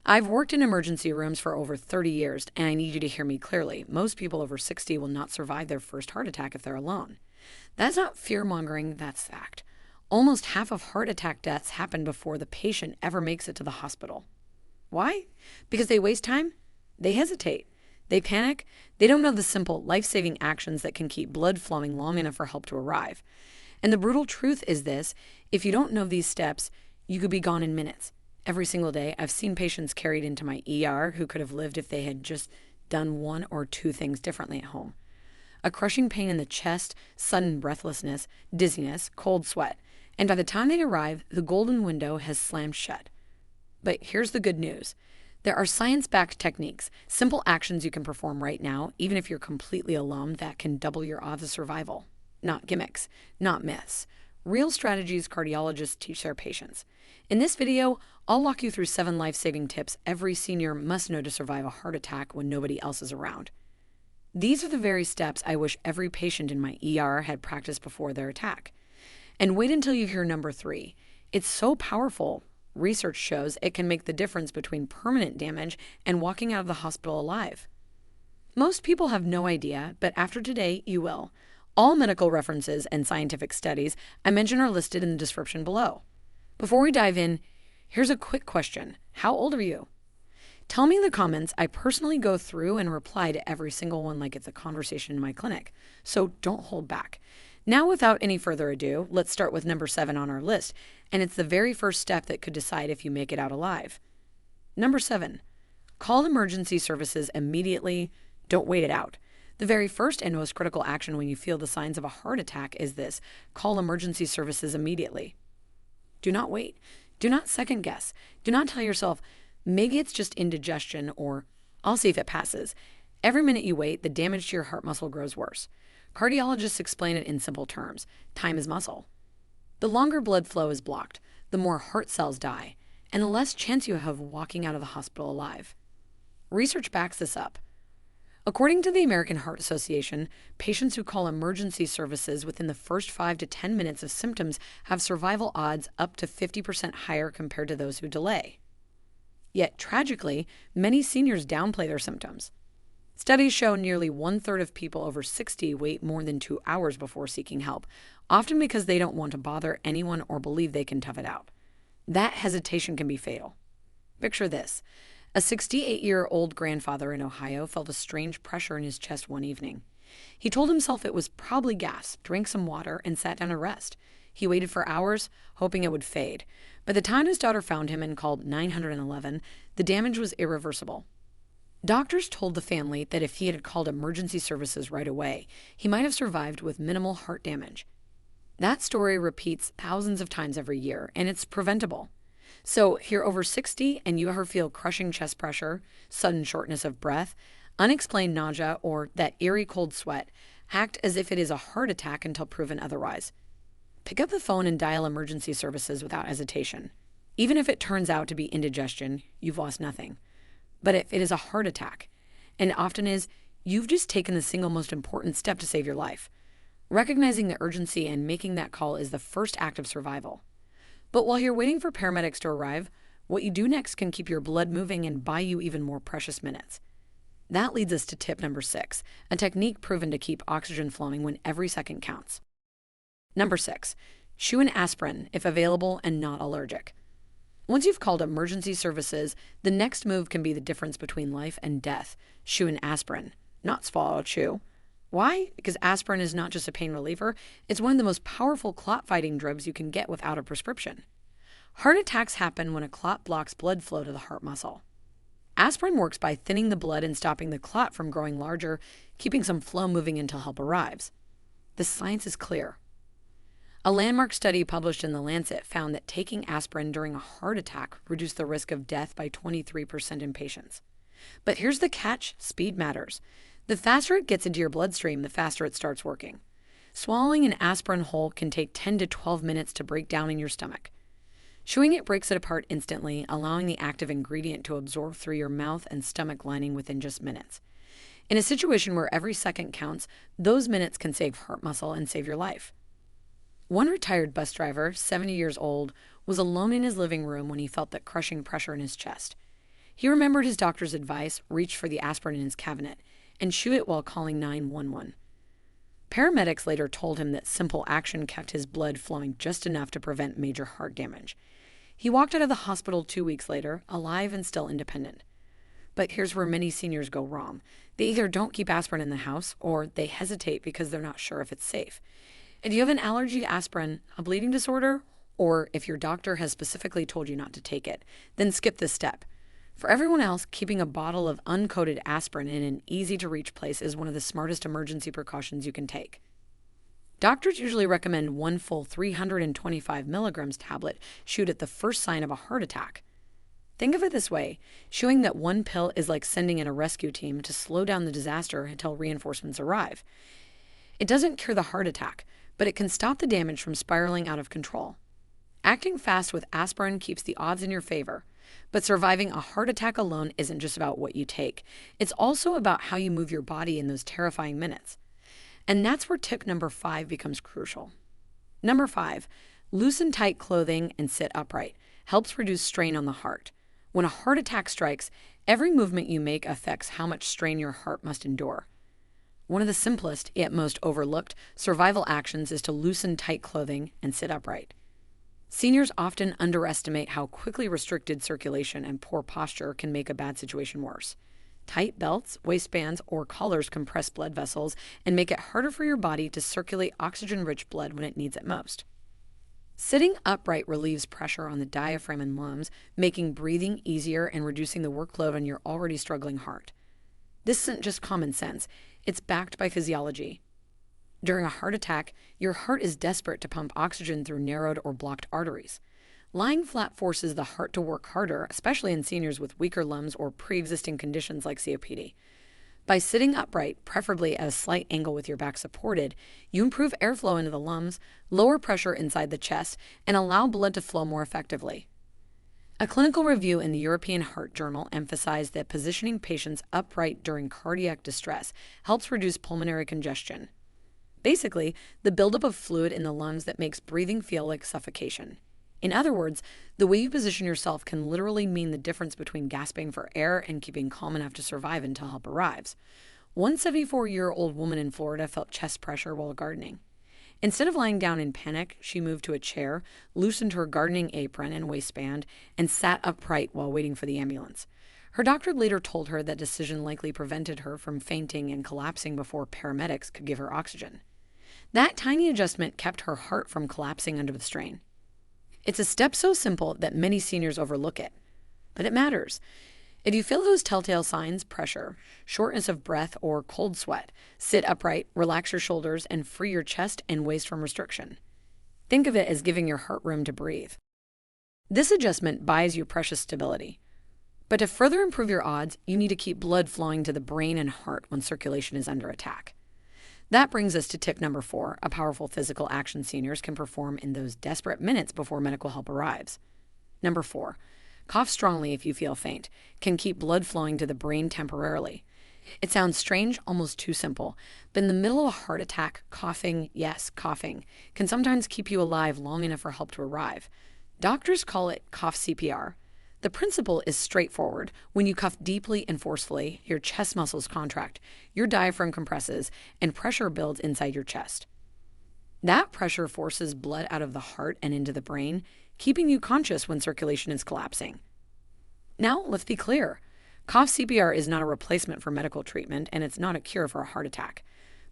I've worked in emergency rooms for over 30 years, and I need you to hear me clearly. Most people over 60 will not survive their first heart attack if they're alone. That's not fear mongering, that's fact. Almost half of heart attack deaths happen before the patient ever makes it to the hospital. Why? Because they waste time? They hesitate. They panic. They don't know the simple, life-saving actions that can keep blood flowing long enough for help to arrive. And the brutal truth is this: if you don't know these steps, you could be gone in minutes. Every single day, I've seen patients carried into my ER who could have lived if they had just done one or two things differently at home. A crushing pain in the chest, sudden breathlessness, dizziness, cold sweat. And by the time they arrive, the golden window has slammed shut. But here's the good news. There are science-backed techniques, simple actions you can perform right now, even if you're completely alone, that can double your odds of survival. Not gimmicks, not myths. Real strategies cardiologists teach their patients. In this video, I'll walk you through 7 life-saving tips every senior must know to survive a heart attack when nobody else is around. These are the very steps I wish every patient in my ER had practiced before their attack. And wait until you hear number 3. It's so powerful. Research shows it can make the difference between permanent damage and walking out of the hospital alive. Most people have no idea, but after today, you will. All medical references and scientific studies I mention are listed in the description below. Before we dive in, here's a quick question. How old are you? Tell me in the comments. I personally go through and reply to every single one like it's a conversation in my clinic, so don't hold back. Now, without any further ado, let's start with number 7 on our list, and it's the very first step that could decide if you make it out alive. Number 7, call emergency services immediately. Don't wait it out. The very first and most critical action when you feel the signs of a heart attack is this: call emergency services immediately. Do not wait. Do not second guess. Do not tell yourself, maybe it's just indigestion, or I'll see if it passes. Every minute you wait, the damage to your heart muscle grows worse. Cardiologists explain it in simple terms. Time is muscle. The longer blood flow is blocked, the more heart cells die, and the less chance you have of walking out of the hospital alive. Research backs this up. According to the American Heart Association, patients who call emergency services within the first 5 to 10 minutes of symptoms have survival odds up to 50% higher compared to those who delay. Yet, tragically, many seniors downplay their symptoms. Studies show nearly 1/3 of people over 60 wait more than 2 hours before seeking help, often because they don't want to bother anyone or believe they can tough it out. That hesitation can be fatal. Picture this. A 68-year-old grandfather in Ohio felt a strange pressure in his chest one evening. He told himself it was probably gas, drank some water, and sat down to rest. He waited for hours, hoping it would fade. By the time his daughter found him and called 911, the damage was irreversible. Doctors told the family that if he had called emergency services right away, he might have survived with minimal heart damage. That story repeats thousands of times every year, and it's preventable. So if you're over 60 and you ever feel crushing chest pressure, sudden shortness of breath, unexplained nausea, or that eerie cold sweat, act as if it is a heart attack until proven otherwise. Pick up the phone and dial emergency services without hesitation. Even if it turns out to be indigestion, you've lost nothing. But if it is a heart attack, and often is, you've just taken the single most important step to save your life. Recognizing the urgency and making that call is the first act of survival. But while you're waiting for paramedics to arrive, what you do next can keep your blood moving and buy you even more precious minutes. That leads us to tip number 6, a technique proven to keep oxygen flowing when every second counts. Number 6, chew an aspirin if available and not allergic. Once you've called emergency services, the next move can be the difference between life and death. Chew an aspirin, not swallow, chew. Why? Because aspirin is not just a pain reliever, it's one of the most powerful clot-fighting drugs you can get without a prescription. Heart attacks happen when a clot blocks blood flow to the heart muscle. Aspirin works by thinning the blood and stopping the clot from growing larger, keeping some flow moving until help arrives. The science is clear. A landmark study published in The Lancet found that taking aspirin during a heart attack reduced the risk of death by 23% in patients. But here's the catch: speed matters. The faster it gets into your bloodstream, the faster it starts working. Swallowing an aspirin whole can take 10 to 12 minutes to break down in your stomach. Chewing it breaks it apart instantly, allowing the active ingredient to absorb through your mouth and stomach lining within just minutes. In a situation where every second counts, those minutes can save heart muscle and save your life. One retired bus driver, 70 years old, was alone in his living room when he felt that crushing pressure in his chest. He remembered his doctor's advice, reached for the aspirin in his cabinet, and chewed it while calling 911. Paramedics later told him that simple action kept his blood flowing just enough to prevent major heart damage. He walked out of the hospital 2 weeks later, alive and still independent. But here's where many seniors go wrong. They either don't keep aspirin in the house, or they hesitate because they're not sure if it's safe. If you have an allergy to aspirin, a bleeding disorder, or if your doctor has specifically told you not to take it, then skip this step. For everyone else, keeping a bottle of uncoated aspirin in an easy-to-reach place is one of the smartest emergency precautions you can take. Doctors usually recommend one full 325 milligrams tablet chewed at the first sign of a heart attack. Think of it this way: chewing that one pill is like sending in a rescue team to slow down the disaster until reinforcements arrive. It doesn't cure the heart attack, but it can stop the damage from spiraling out of control. Acting fast with aspirin keeps the odds in your favor, but surviving a heart attack alone isn't just about what you take. It's also about how you move your body in those terrifying minutes. And that's where tip number 5 becomes crucial. Number 5, loosen tight clothing and sit upright. Helps reduce strain on the heart. When a heart attack strikes, every movement you make affects how much strain your heart must endure. One of the simplest, yet most overlooked, survival actions is to loosen tight clothing and sit upright. Seniors often underestimate how quickly restricted circulation and poor posture can make a bad situation worse. Tight belts, waistbands, or collars compress blood vessels and make it harder for your body to circulate oxygen-rich blood when it needs it most. Sitting upright relieves pressure on the diaphragm and lungs, making breathing easier and reducing the workload on your already struggling heart. This isn't just common sense, it's backed by physiology. During a heart attack, your heart is desperate to pump oxygen through narrowed or blocked arteries. Lying flat forces the heart to work harder, especially in seniors with weaker lungs or pre-existing conditions like COPD. By sitting upright, preferably at a slight angle with your back supported, you improve airflow into the lungs, lower pressure inside the chest, and allow blood to flow more effectively. A clinical review in the European Heart Journal emphasized that positioning patients upright during cardiac distress helps reduce pulmonary congestion. Basically, the buildup of fluid in the lungs that makes breathing feel like suffocation. In other words, the way you position yourself can literally mean the difference between gasping for air and keeping calm enough to survive until help arrives. One 74-year-old woman in Florida felt chest pressure while gardening. Instead of lying down in panic, she moved to a chair, loosened her gardening apron and waistband, and sat upright while waiting for the ambulance. Her doctor later told her that decision likely prevented her from fainting and collapsing before paramedics could give her oxygen. That tiny adjustment kept her heart from collapsing under the strain. It's a step so simple that many seniors overlook it, but it matters. If you feel those telltale signs, pressure, shortness of breath, or cold sweat, sit upright, relax your shoulders, and free your chest and waist from restriction. Think of it as giving your heart room to breathe. This adjustment buys you precious stability. But to further improve your odds, you need to keep blood flowing to the brain and heart when circulation is under attack. That brings us to tip number 4, a powerful physical action seniors can perform in those desperate minutes before medical help arrives. Number 4, cough strongly if you feel faint, can keep blood flowing to the brain temporarily. It sounds strange, almost too simple, but in the middle of a heart attack, coughing, yes, coughing, can sometimes keep you alive long enough for help to arrive. Doctors call it cough CPR. The principle is straightforward. When you cough deeply and forcefully, your chest muscles contract, your diaphragm compresses, and pressure builds inside your chest. That pressure forces blood out of the heart and into the brain, keeping you conscious when circulation is collapsing. Now, let's be clear. Cough CPR is not a replacement for medical treatment, and it's not a cure for a heart attack.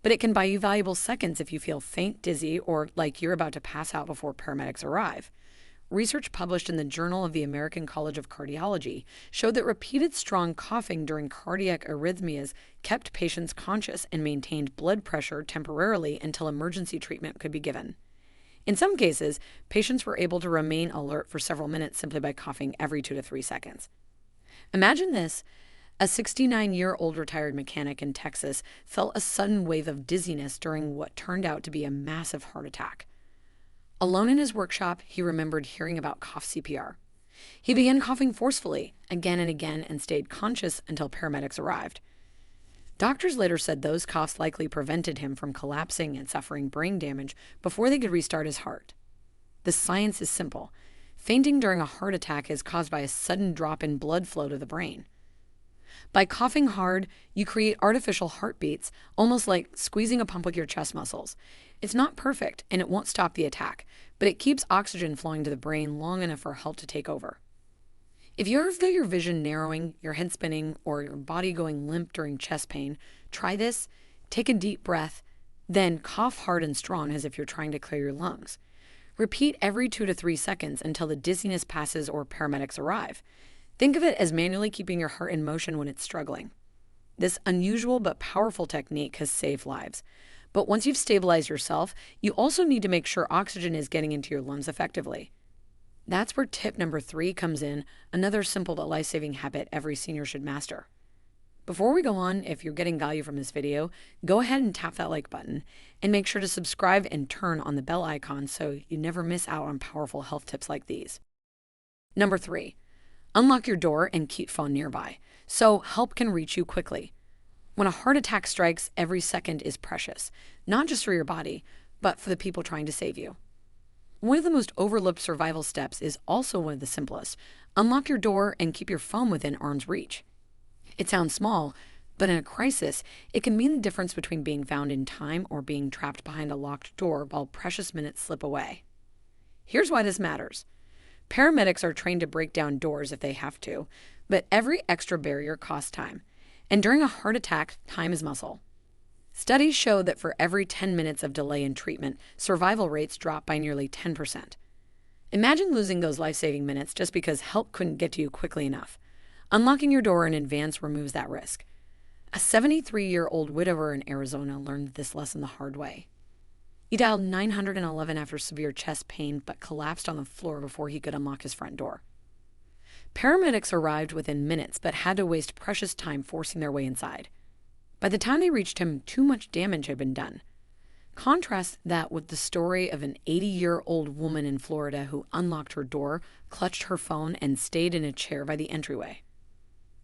But it can buy you valuable seconds if you feel faint, dizzy, or like you're about to pass out before paramedics arrive. Research published in the Journal of the American College of Cardiology showed that repeated strong coughing during cardiac arrhythmias kept patients conscious and maintained blood pressure temporarily until emergency treatment could be given. In some cases, patients were able to remain alert for several minutes simply by coughing every 2 to 3 seconds. Imagine this. A 69-year-old retired mechanic in Texas felt a sudden wave of dizziness during what turned out to be a massive heart attack. Alone in his workshop, he remembered hearing about cough CPR. He began coughing forcefully, again and again, and stayed conscious until paramedics arrived. Doctors later said those coughs likely prevented him from collapsing and suffering brain damage before they could restart his heart. The science is simple. Fainting during a heart attack is caused by a sudden drop in blood flow to the brain. By coughing hard, you create artificial heartbeats, almost like squeezing a pump with your chest muscles. It's not perfect, and it won't stop the attack, but it keeps oxygen flowing to the brain long enough for help to take over. If you ever feel your vision narrowing, your head spinning, or your body going limp during chest pain, try this. Take a deep breath, then cough hard and strong as if you're trying to clear your lungs. Repeat every 2 to 3 seconds until the dizziness passes or paramedics arrive. Think of it as manually keeping your heart in motion when it's struggling. This unusual but powerful technique has saved lives. But once you've stabilized yourself, you also need to make sure oxygen is getting into your lungs effectively. That's where tip number 3 comes in, another simple but life-saving habit every senior should master. Before we go on, if you're getting value from this video, go ahead and tap that like button and make sure to subscribe and turn on the bell icon so you never miss out on powerful health tips like these. Number 3, unlock your door and keep phone nearby so help can reach you quickly. When a heart attack strikes, every second is precious, not just for your body, but for the people trying to save you. One of the most overlooked survival steps is also one of the simplest. Unlock your door and keep your phone within arm's reach. It sounds small, but in a crisis, it can mean the difference between being found in time or being trapped behind a locked door while precious minutes slip away. Here's why this matters. Paramedics are trained to break down doors if they have to, but every extra barrier costs time. And during a heart attack, time is muscle. Studies show that for every 10 minutes of delay in treatment, survival rates drop by nearly 10%. Imagine losing those life-saving minutes just because help couldn't get to you quickly enough. Unlocking your door in advance removes that risk. A 73-year-old widower in Arizona learned this lesson the hard way. He dialed 911 after severe chest pain but collapsed on the floor before he could unlock his front door. Paramedics arrived within minutes but had to waste precious time forcing their way inside. By the time they reached him, too much damage had been done. Contrast that with the story of an 80-year-old woman in Florida who unlocked her door, clutched her phone, and stayed in a chair by the entryway.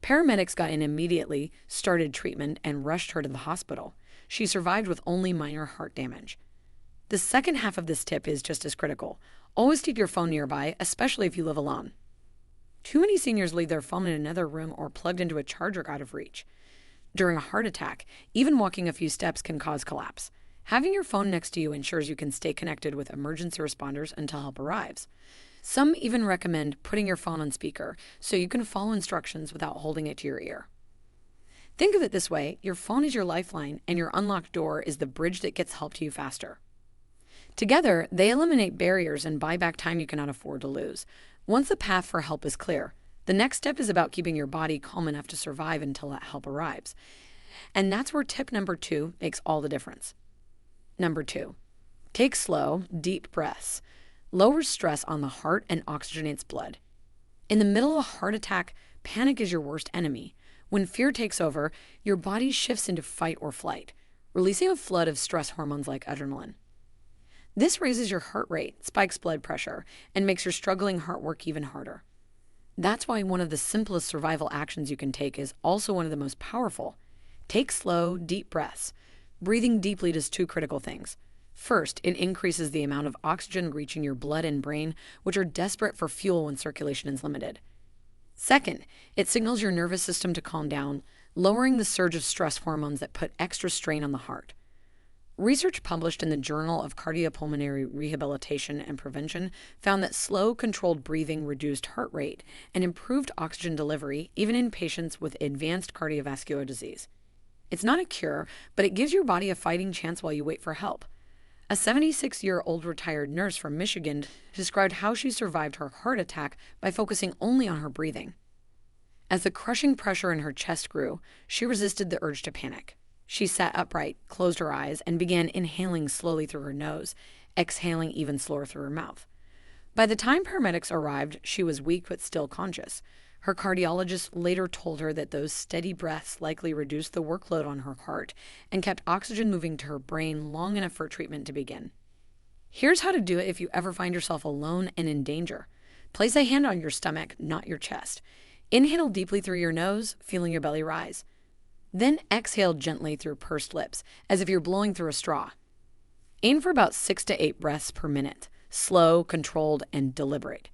Paramedics got in immediately, started treatment, and rushed her to the hospital. She survived with only minor heart damage. The second half of this tip is just as critical. Always keep your phone nearby, especially if you live alone. Too many seniors leave their phone in another room or plugged into a charger out of reach. During a heart attack, even walking a few steps can cause collapse. Having your phone next to you ensures you can stay connected with emergency responders until help arrives. Some even recommend putting your phone on speaker so you can follow instructions without holding it to your ear. Think of it this way, your phone is your lifeline and your unlocked door is the bridge that gets help to you faster. Together, they eliminate barriers and buy back time you cannot afford to lose. Once the path for help is clear, the next step is about keeping your body calm enough to survive until that help arrives. And that's where tip number 2 makes all the difference. Number 2, take slow, deep breaths. Lowers stress on the heart and oxygenates blood. In the middle of a heart attack, panic is your worst enemy. When fear takes over, your body shifts into fight or flight, releasing a flood of stress hormones like adrenaline. This raises your heart rate, spikes blood pressure, and makes your struggling heart work even harder. That's why one of the simplest survival actions you can take is also one of the most powerful. Take slow, deep breaths. Breathing deeply does 2 critical things. First, it increases the amount of oxygen reaching your blood and brain, which are desperate for fuel when circulation is limited. Second, it signals your nervous system to calm down, lowering the surge of stress hormones that put extra strain on the heart. Research published in the Journal of Cardiopulmonary Rehabilitation and Prevention found that slow, controlled breathing reduced heart rate and improved oxygen delivery even in patients with advanced cardiovascular disease. It's not a cure, but it gives your body a fighting chance while you wait for help. A 76-year-old retired nurse from Michigan described how she survived her heart attack by focusing only on her breathing. As the crushing pressure in her chest grew, she resisted the urge to panic. She sat upright, closed her eyes, and began inhaling slowly through her nose, exhaling even slower through her mouth. By the time paramedics arrived, she was weak but still conscious. Her cardiologist later told her that those steady breaths likely reduced the workload on her heart and kept oxygen moving to her brain long enough for treatment to begin. Here's how to do it if you ever find yourself alone and in danger. Place a hand on your stomach, not your chest. Inhale deeply through your nose, feeling your belly rise. Then exhale gently through pursed lips, as if you're blowing through a straw. Aim for about 6 to 8 breaths per minute, slow, controlled, and deliberate.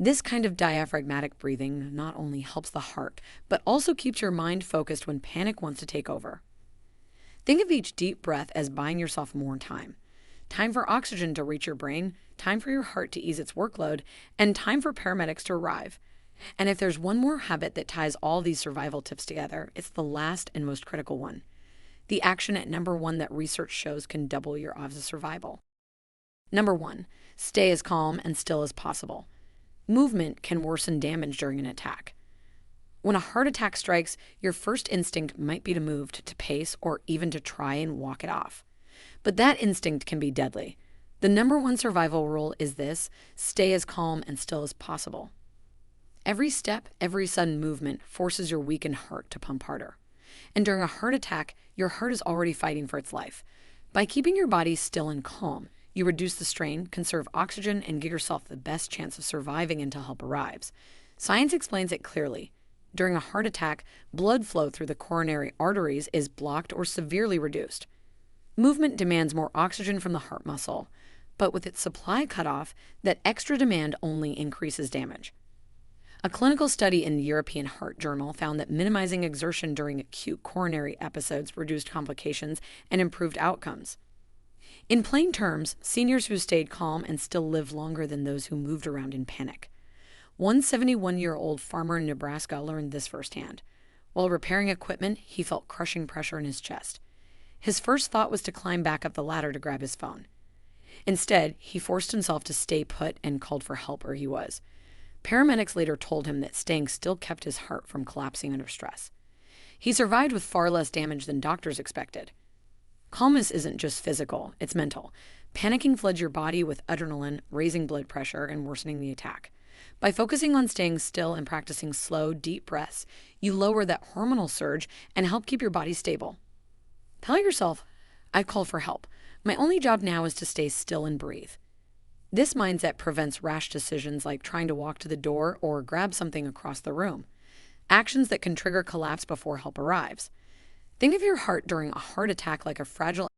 This kind of diaphragmatic breathing not only helps the heart, but also keeps your mind focused when panic wants to take over. Think of each deep breath as buying yourself more time. Time for oxygen to reach your brain, time for your heart to ease its workload, and time for paramedics to arrive. And if there's one more habit that ties all these survival tips together, it's the last and most critical one. The action at number one that research shows can double your odds of survival. Number one, stay as calm and still as possible. Movement can worsen damage during an attack. When a heart attack strikes, your first instinct might be to move, to pace, or even to try and walk it off. But that instinct can be deadly. The number one survival rule is this: stay as calm and still as possible. Every step, every sudden movement forces your weakened heart to pump harder. And during a heart attack, your heart is already fighting for its life. By keeping your body still and calm, you reduce the strain, conserve oxygen, and give yourself the best chance of surviving until help arrives. Science explains it clearly. During a heart attack, blood flow through the coronary arteries is blocked or severely reduced. Movement demands more oxygen from the heart muscle, but with its supply cut off, that extra demand only increases damage. A clinical study in the European Heart Journal found that minimizing exertion during acute coronary episodes reduced complications and improved outcomes. In plain terms, seniors who stayed calm and still lived longer than those who moved around in panic. One 71-year-old farmer in Nebraska learned this firsthand. While repairing equipment, he felt crushing pressure in his chest. His first thought was to climb back up the ladder to grab his phone. Instead, he forced himself to stay put and called for help where he was. Paramedics later told him that staying still kept his heart from collapsing under stress. He survived with far less damage than doctors expected. Calmness isn't just physical, it's mental. Panicking floods your body with adrenaline, raising blood pressure and worsening the attack. By focusing on staying still and practicing slow, deep breaths, you lower that hormonal surge and help keep your body stable. Tell yourself, I've called for help. My only job now is to stay still and breathe. This mindset prevents rash decisions like trying to walk to the door or grab something across the room, actions that can trigger collapse before help arrives. Think of your heart during a heart attack like a fragile